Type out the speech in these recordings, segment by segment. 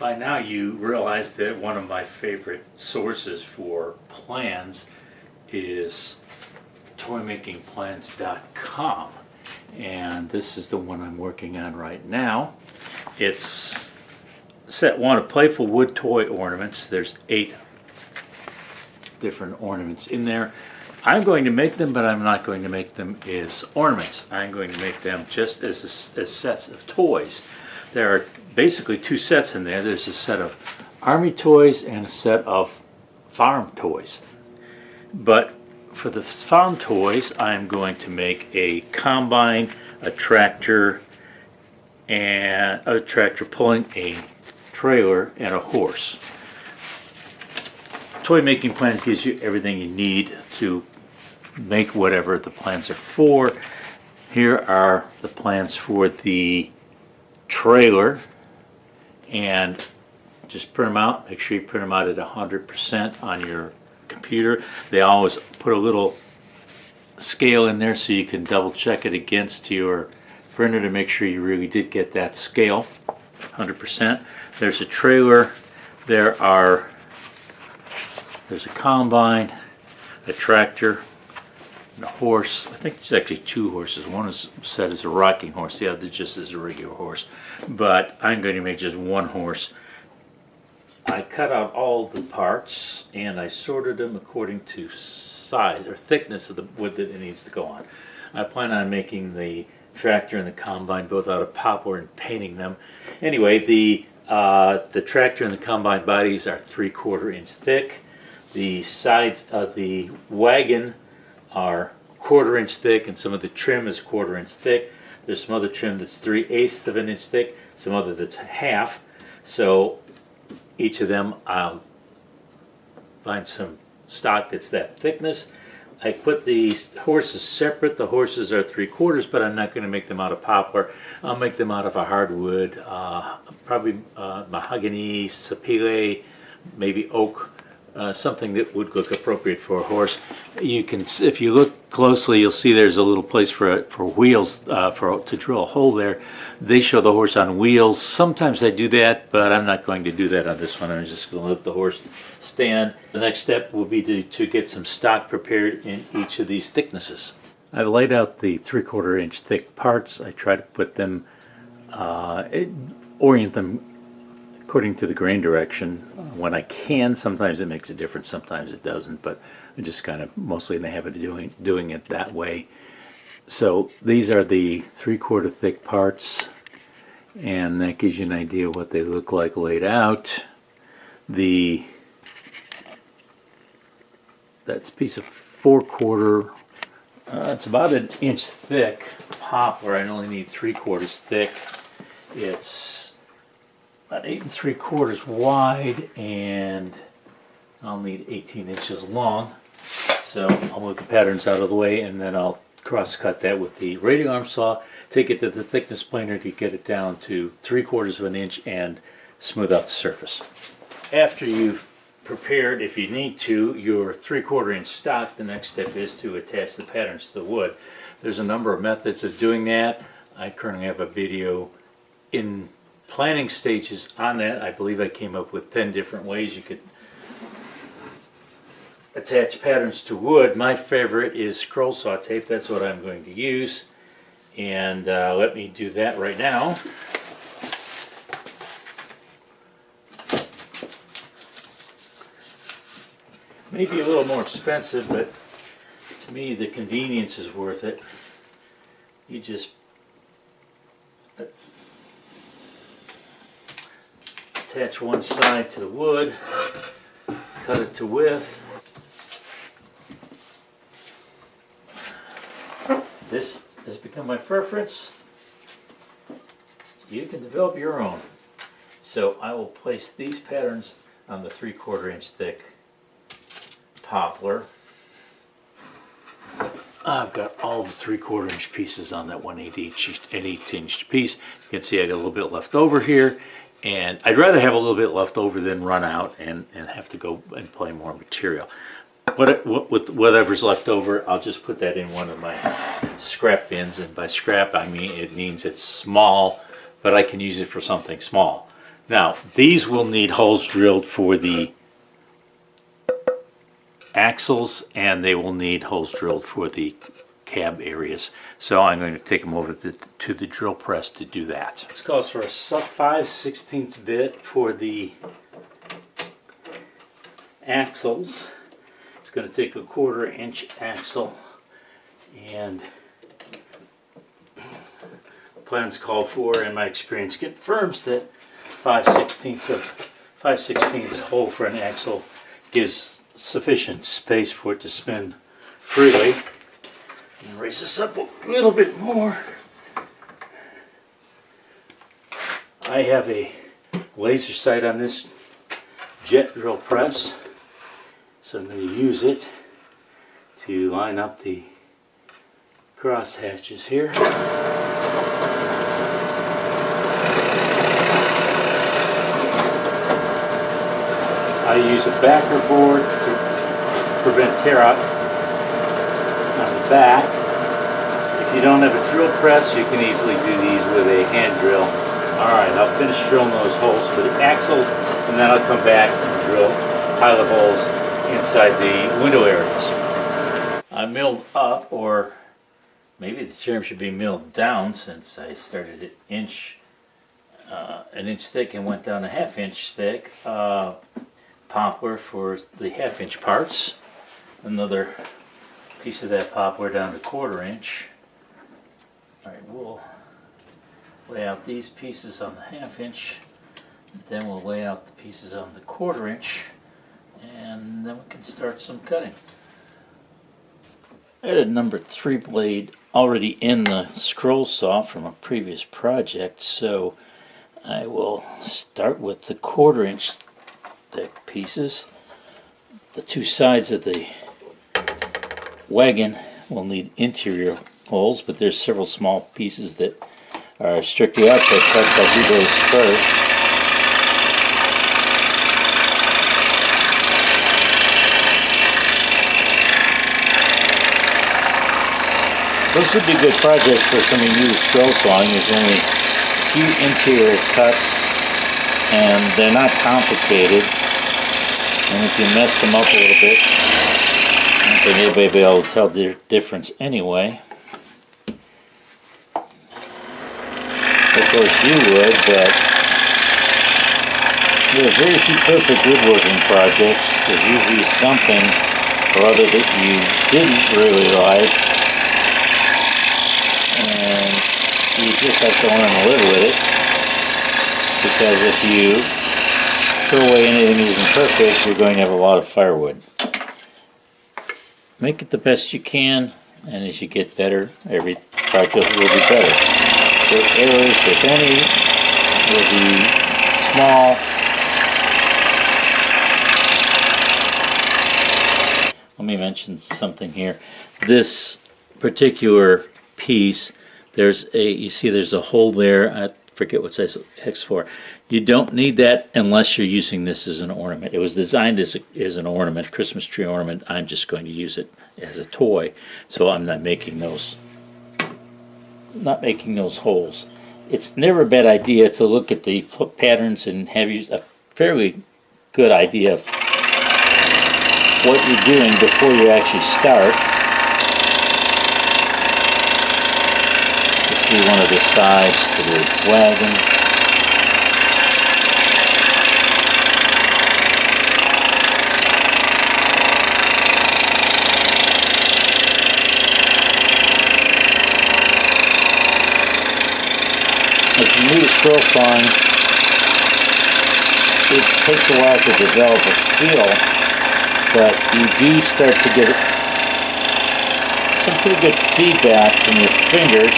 By now you realize that one of my favorite sources for plans is toymakingplans.com, and this is the one I'm working on right now. It's set one of playful wood toy ornaments. There's 8 different ornaments in there. I'm going to make them, but I'm not going to make them as ornaments. I'm going to make them just as sets of toys. There are basically 2 sets in there. There's a set of army toys and a set of farm toys. But for the farm toys, I'm going to make a combine, a tractor, and a tractor pulling a trailer, and a horse. Toy Making Plans gives you everything you need to make whatever the plans are for. Here are the plans for the trailer, and just print them out. Make sure you print them out at 100% on your computer. They always put a little scale in there so you can double check it against your printer to make sure you really did get that scale 100%. There's a trailer, there's a combine, a tractor, and a horse. I think there's actually 2 horses. One is set as a rocking horse, the other just as a regular horse. But I'm going to make just one horse. I cut out all the parts and I sorted them according to size or thickness of the wood that it needs to go on. I plan on making the tractor and the combine both out of poplar and painting them. Anyway, the tractor and the combine bodies are 3/4 inch thick. The sides of the wagon are 1/4 inch thick, and some of the trim is 1/4 inch thick. There's some other trim that's 3/8 of an inch thick, some other that's half. So each of them, I'll find some stock that's that thickness. I put the horses separate. The horses are 3/4, but I'm not going to make them out of poplar. I'll make them out of a hardwood, probably mahogany, sapele, maybe oak, something that would look appropriate for a horse. You can, if you look closely, you'll see there's a little place for wheels to drill a hole there. They show the horse on wheels. Sometimes I do that, but I'm not going to do that on this one. I'm just going to let the horse stand. The next step will be to get some stock prepared in each of these thicknesses. I've laid out the 3/4 inch thick parts. I try to put them, orient them according to the grain direction when I can. Sometimes it makes a difference, sometimes it doesn't, but I just kind of mostly in the habit of doing it that way. So these are the 3/4 thick parts, and that gives you an idea of what they look like laid out. That's a piece of 4/4. It's about an inch thick poplar. I only need 3/4 thick. It's about 8 3/4 wide, and I'll need 18 inches long. So I'll move the patterns out of the way, and then I'll cross-cut that with the radial arm saw, take it to the thickness planer to get it down to 3/4 of an inch and smooth out the surface. After you've prepared, if you need to, your 3/4 inch stock, the next step is to attach the patterns to the wood. There's a number of methods of doing that. I currently have a video in planning stages on that. I believe I came up with 10 different ways you could attach patterns to wood. My favorite is scroll saw tape. That's what I'm going to use. And let me do that right now. Maybe a little more expensive, but to me the convenience is worth it. You just attach one side to the wood, cut it to width. This has become my preference. You can develop your own. So I will place these patterns on the 3/4 inch thick poplar. I've got all the 3/4 inch pieces on that 1/8 inch piece. You can see I got a little bit left over here, and I'd rather have a little bit left over than run out and have to go and play more material. With whatever's left over, I'll just put that in one of my scrap bins, and by scrap it means it's small, but I can use it for something small. Now, these will need holes drilled for the axles, and they will need holes drilled for the cab areas. So I'm going to take them over to the drill press to do that. This calls for a 5/16 bit for the axles. It's going to take a 1/4 inch axle, and plans called for, in my experience, confirms that 5/16 hole for an axle gives sufficient space for it to spin freely. And raise this up a little bit more. I have a laser sight on this jet drill press, so I'm going to use it to line up the cross hatches here. I use a backer board to prevent tear out on the back. If you don't have a drill press, you can easily do these with a hand drill. Alright, I'll finish drilling those holes for the axles, and then I'll come back and drill pilot holes inside the window areas. I milled up, or maybe the term should be milled down, since I started at an inch thick and went down a 1/2 inch thick. Poplar for the 1/2 inch parts. Another piece of that poplar down to 1/4 inch. Alright, we'll lay out these pieces on the 1/2 inch. Then we'll lay out the pieces on the 1/4 inch. And then we can start some cutting. I had a number 3 blade already in the scroll saw from a previous project, so I will start with the 1/4 inch thick pieces. The 2 sides of the wagon will need interior holes, but there's several small pieces that are strictly outside cuts. I'll do those first. Those would be good projects for somebody new to scroll sawing. There's only a few interior cuts, and they're not complicated. And if you mess them up a little bit, I don't think anybody will be able to tell the difference anyway. Of course you would, but there are very few perfect woodworking projects. There's usually something or other that you didn't really like, and you just have to learn to live with it. Because if you throw away anything that isn't perfect, you're going to have a lot of firewood. Make it the best you can, and as you get better, every project will be better. The errors, if any, will be small. Let me mention something here. This particular piece, you see there's a hole there. I forget what size hex for. You don't need that unless you're using this as an ornament. It was designed as an ornament, Christmas tree ornament. I'm just going to use it as a toy, so I'm not making those holes. It's never a bad idea to look at the patterns and have a fairly good idea of what you're doing before you actually start. This will be one of the sides to the wagon. If you need a scroll sawing, it takes a while to develop a feel, but you do start to get some pretty good feedback from your fingers,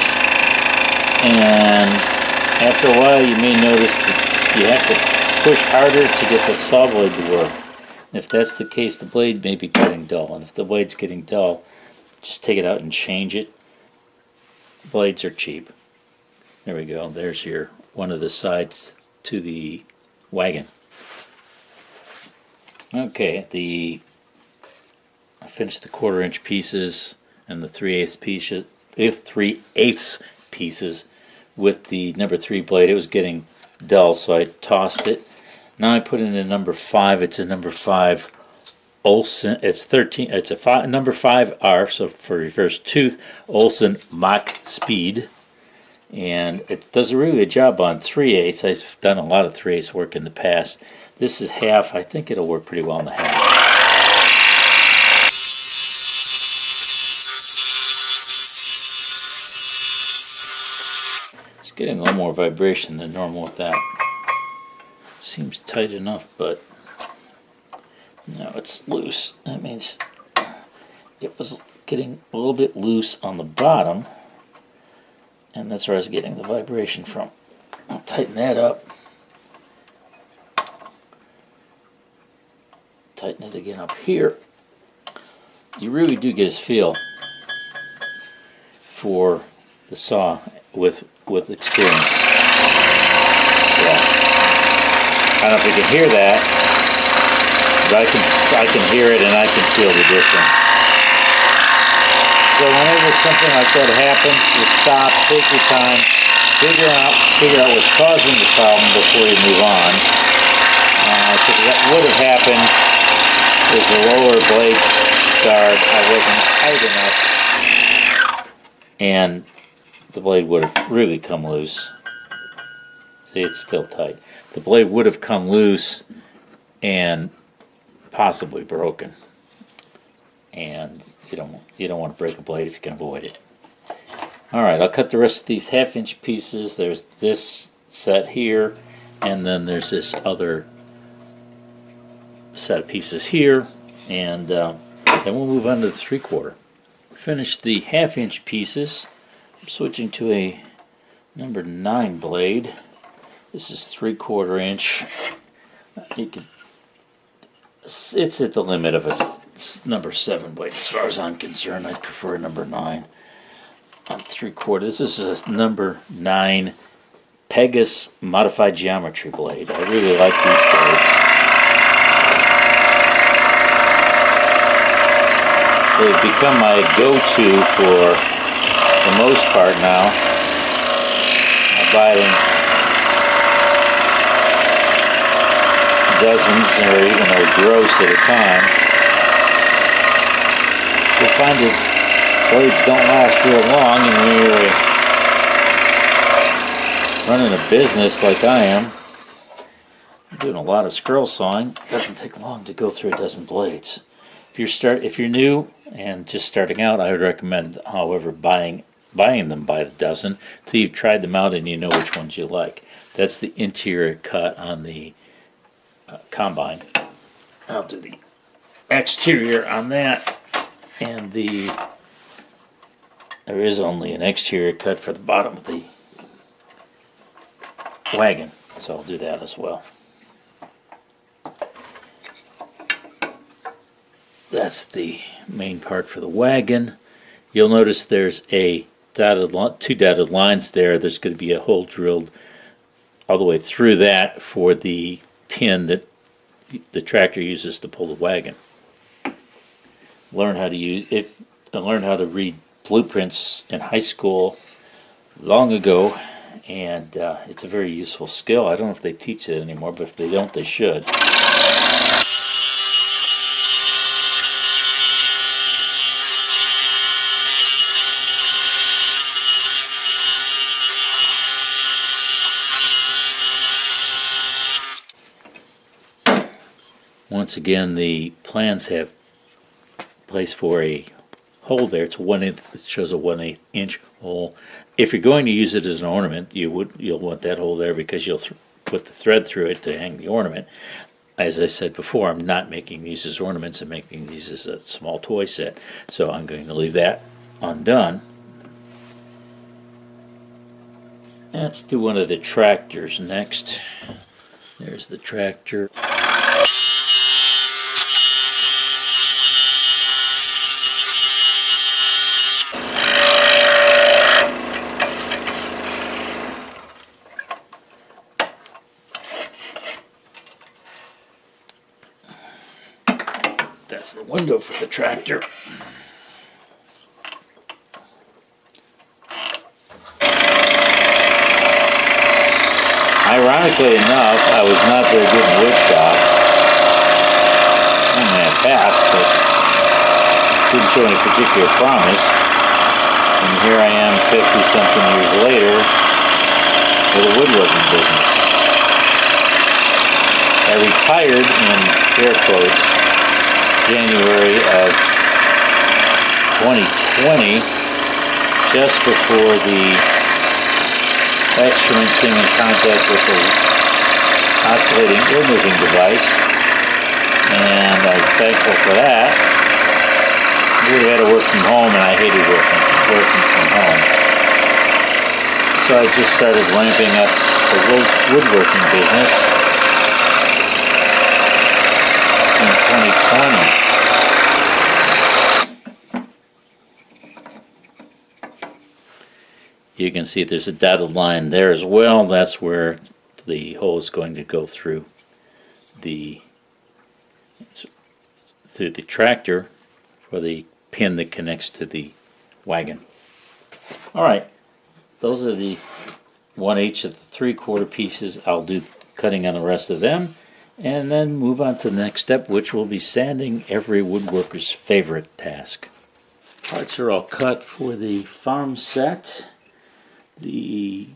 and after a while you may notice that you have to push harder to get the saw blade to work. And if that's the case, the blade may be getting dull, and if the blade's getting dull, just take it out and change it. Blades are cheap. There we go. There's one of the sides to the wagon. Okay, I finished the 1/4 inch pieces and the 3/8 pieces with the number 3 blade. It was getting dull, so I tossed it. Now I put in a number 5. It's a number 5 Olsen. It's 13. It's a number 5 R. So for reverse tooth, Olsen Mach Speed, and it does a really good job on 3/8. I've done a lot of 3/8 work in the past. This is half. I think it'll work pretty well in the half. It's getting a little more vibration than normal with that. Seems tight enough, but no, it's loose. That means it was getting a little bit loose on the bottom, and that's where I was getting the vibration from. I'll tighten that up. Tighten it again up here. You really do get a feel for the saw with experience. Yeah. I don't know if you can hear that, but I can hear it and I can feel the difference. So whenever something like that happens, you stop, take your time, figure out what's causing the problem before you move on. Because that would have happened with the lower blade guard. I wasn't tight enough, and the blade would have really come loose. See, it's still tight. The blade would have come loose and possibly broken. And you don't want to break a blade if you can avoid it. All right, I'll cut the rest of these 1/2-inch pieces. There's this set here, and then there's this other set of pieces here, and then we'll move on to the 3/4. Finish the 1/2-inch pieces. I'm switching to a number 9 blade. This is 3/4 inch. It's at the limit of a number 7 blade as far as I'm concerned. I prefer a number 9 on 3/4. This is a number 9 Pegasus modified geometry blade. I really like these blades. They've become my go-to for the most part now. I buy them dozens or even a gross at a time. You'll find that blades don't last real long, and when you're running a business like I am, doing a lot of scroll sawing, it doesn't take long to go through a dozen blades. If you're new and just starting out, I would recommend, however, buying them by the dozen until you've tried them out and you know which ones you like. That's the interior cut on the combine. I'll do the exterior on that, and there is only an exterior cut for the bottom of the wagon, so I'll do that as well. That's the main part for the wagon. You'll notice there's two dotted lines there. There's going to be a hole drilled all the way through that for the pin that the tractor uses to pull the wagon. Learn how to use it. I learned how to read blueprints in high school long ago, and it's a very useful skill. I don't know if they teach it anymore, but if they don't, they should. Once again, the plans have place for a hole there. It's 1 inch. It shows a 1/8 inch hole. If you're going to use it as an ornament, you'll want that hole there because you'll put the thread through it to hang the ornament. As I said before, I'm not making these as ornaments. I'm making these as a small toy set. So I'm going to leave that undone. Let's do one of the tractors next. There's the tractor. That's the window for the tractor. I ironically enough, I was not very good in woodshop. I mean, I passed, but didn't show any particular promise. And here I am 50-something years later with a woodworking business. I retired in air quotes January of 2020, just before the excrement came in contact with the oscillating air moving device, and I was thankful for that. I really had to work from home, and I hated working from home. So I just started ramping up the woodworking business in 2020. You can see there's a dotted line there as well. That's where the hole is going to go through the tractor for the pin that connects to the wagon. All right, those are the 1/8 of the 3/4 pieces. I'll do cutting on the rest of them, and then move on to the next step, which will be sanding, every woodworker's favorite task. Parts are all cut for the farm set. The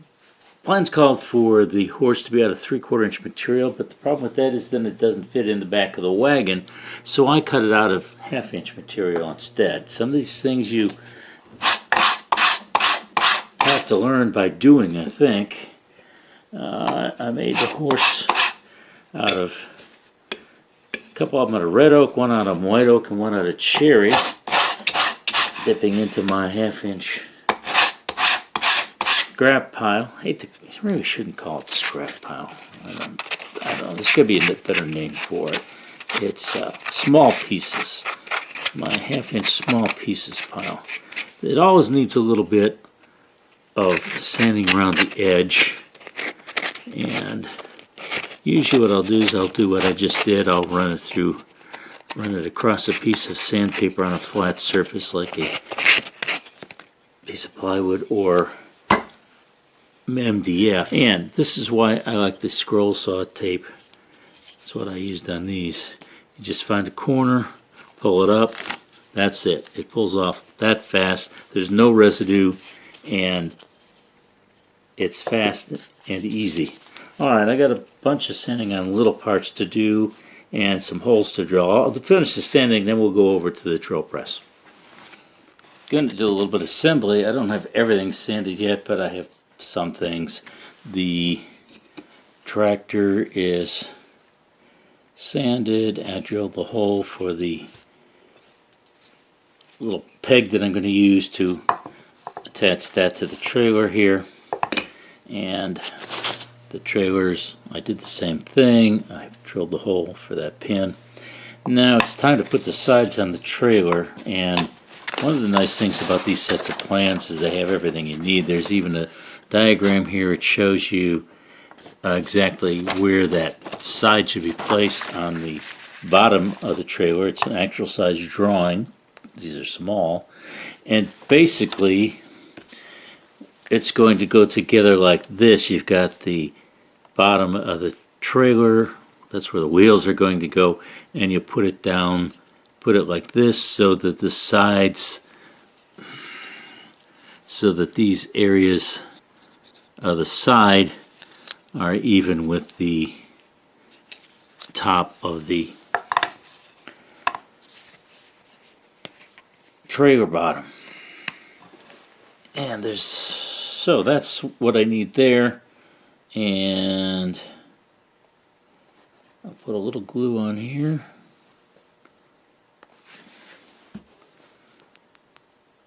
plans called for the horse to be out of 3/4 inch material, but the problem with that is then it doesn't fit in the back of the wagon, so I cut it out of 1/2 inch material instead. Some of these things you have to learn by doing, I think. I made the horse out of a couple of them out of red oak, one out of white oak, and one out of cherry, dipping into my 1/2 inch scrap pile. I really shouldn't call it scrap pile. I don't know. There's got to be a better name for it. It's small pieces. My 1/2 inch small pieces pile. It always needs a little bit of sanding around the edge. And usually what I'll do is I'll do what I just did. I'll run it across a piece of sandpaper on a flat surface like a piece of plywood or MDF. And this is why I like the scroll saw tape. That's what I used on these. You just find a corner, pull it up, that's it. It pulls off that fast. There's no residue, and it's fast and easy. Alright, I got a bunch of sanding on little parts to do and some holes to drill. I'll finish the sanding, then we'll go over to the drill press. Going to do a little bit of assembly. I don't have everything sanded yet, but I have some things. The tractor is sanded. I drilled the hole for the little peg that I'm going to use to attach that to the trailer here. And the trailers, I did the same thing. I drilled the hole for that pin. Now it's time to put the sides on the trailer, and one of the nice things about these sets of plans is they have everything you need. There's even a diagram here. It shows you exactly where that side should be placed on the bottom of the trailer. It's an actual size drawing. These are small. And basically, it's going to go together like this. You've got the bottom of the trailer. That's where the wheels are going to go. And you put it down, put it like this so that the sides, so that these areas of the side are even with the top of the trailer bottom. And so that's what I need there. And I'll put a little glue on here.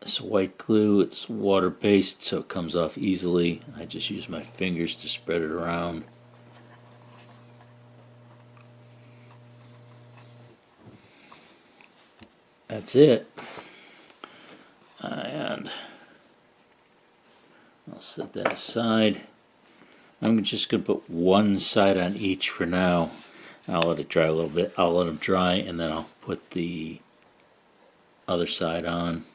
It's white glue. It's water-based, so it comes off easily. I just use my fingers to spread it around. That's it. And I'll set that aside. I'm just going to put one side on each for now. I'll let it dry a little bit. I'll let them dry, and then I'll put the other side on.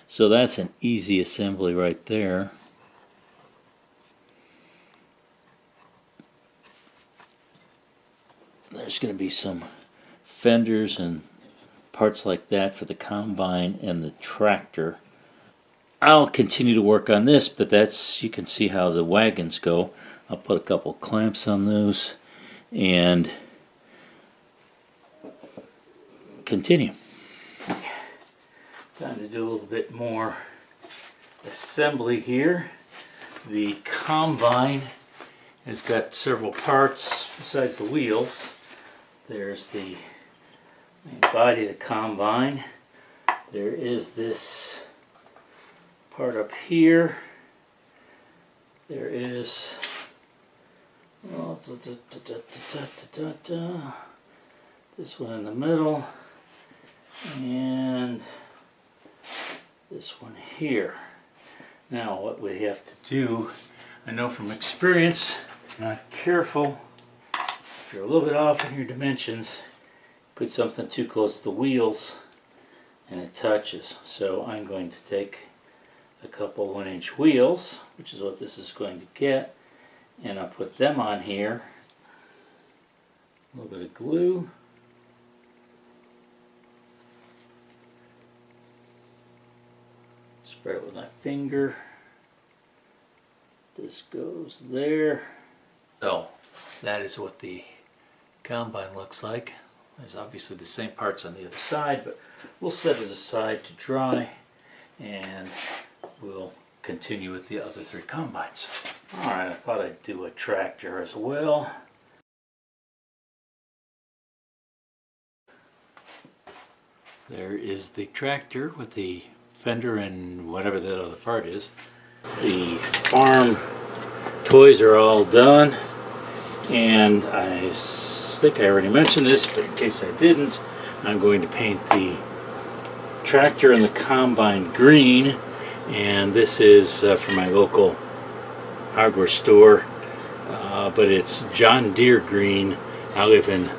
So that's an easy assembly right there. There's going to be some fenders and parts like that for the combine and the tractor. I'll continue to work on this, but that's, you can see how the wagons go. I'll put a couple clamps on those and continue. Time to do a little bit more assembly here. The combine has got several parts besides the wheels. There's the main body of the combine. There is this part up here. There is this one in the middle and this one here. Now what we have to do, I know from experience, not careful, if you're a little bit off in your dimensions, put something too close to the wheels and it touches. So I'm going to take a couple 1-inch wheels, which is what this is going to get, and I'll put them on here. A little bit of glue. Spread it with my finger. This goes there. So that is what the combine looks like. There's obviously the same parts on the other side, but we'll set it aside to dry and we'll continue with the other 3 combines. Alright, I thought I'd do a tractor as well. There is the tractor with the fender and whatever that other part is. The farm toys are all done, and I think I already mentioned this, but in case I didn't, I'm going to paint the tractor and the combine green, and this is from my local hardware store, but it's John Deere green. I live in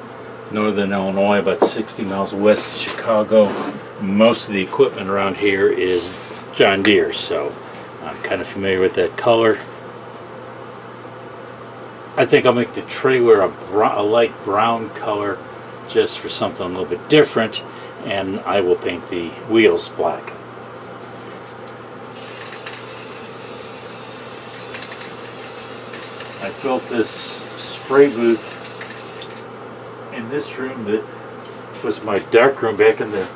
northern Illinois, about 60 miles west of Chicago. Most of the equipment around here is John Deere, so I'm kind of familiar with that color. I think I'll make the trailer a light brown color just for something a little bit different, and I will paint the wheels black. I built this spray booth in this room that was my dark room back in the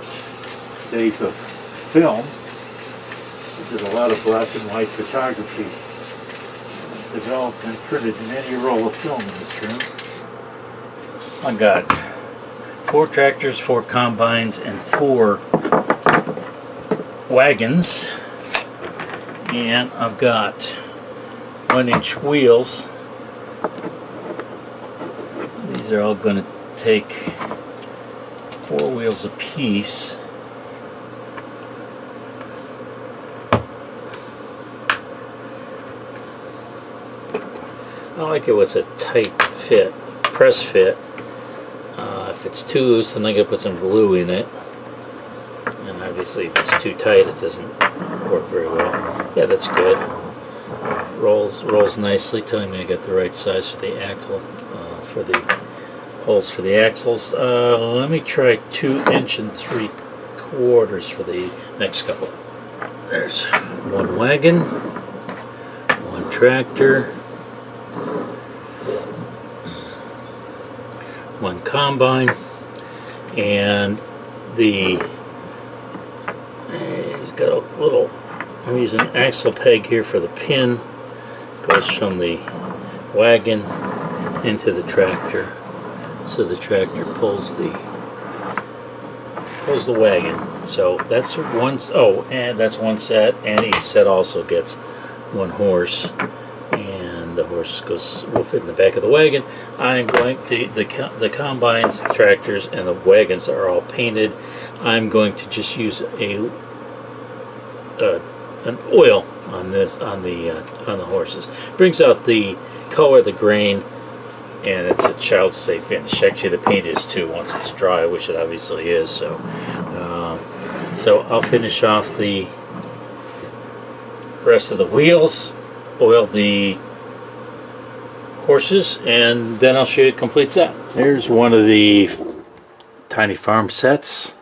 days of film. I did a lot of black and white photography. Developed and printed in any roll of film in this room. I got 4 tractors, 4 combines, and 4 wagons. And I've got 1-inch wheels. These are all going to take 4 wheels apiece. I like it when it's a tight fit, press fit. If it's too loose, then I gotta put some glue in it. And obviously, if it's too tight, it doesn't work very well. Yeah, that's good. Rolls nicely, telling me I got the right size for the axle, for the holes for the axles. Let me try 2 3/4 inches for the next couple. There's 1 wagon, 1 tractor, 1 combine, and he's got a little, I'm using an axle peg here for the pin, goes from the wagon into the tractor, so the tractor pulls the wagon. So that's that's 1 set, and each set also gets 1 horse. The horse will fit in the back of the wagon. I'm going to, the combines, the tractors, and the wagons are all painted. I'm going to just use an oil on the horses. Brings out the color, the grain, and it's a child safe finish. Actually, the paint is too once it's dry, which it obviously is. So I'll finish off the rest of the wheels, oil the horses, and then I'll show you a complete set. Here's one of the tiny farm sets.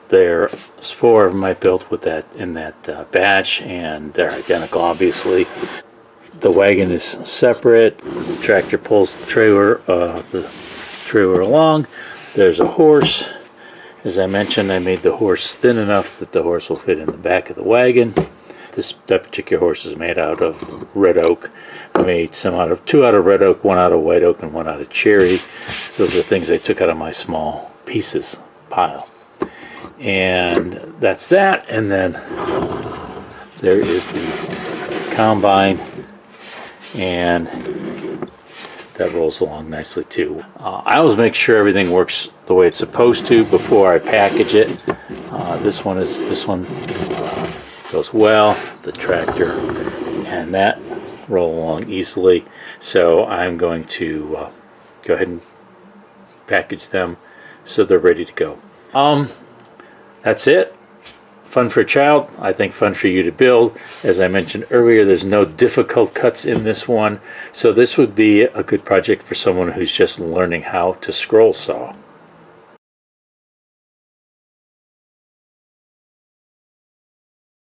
There's 4 of them I built with that in that batch, and they're identical, obviously. The wagon is separate. The tractor pulls the trailer along. There's a horse. As I mentioned, I made the horse thin enough that the horse will fit in the back of the wagon. That particular horse is made out of red oak. I made 2 out of red oak, 1 out of white oak, and 1 out of cherry. So those are things I took out of my small pieces pile. And that's that. And then there is the combine, and that rolls along nicely too. I always make sure everything works the way it's supposed to before I package it. This one goes well, the tractor and that roll along easily. So I'm going to go ahead and package them so they're ready to go. That's it. Fun for a child, I think fun for you to build. As I mentioned earlier, there's no difficult cuts in this one, so this would be a good project for someone who's just learning how to scroll saw.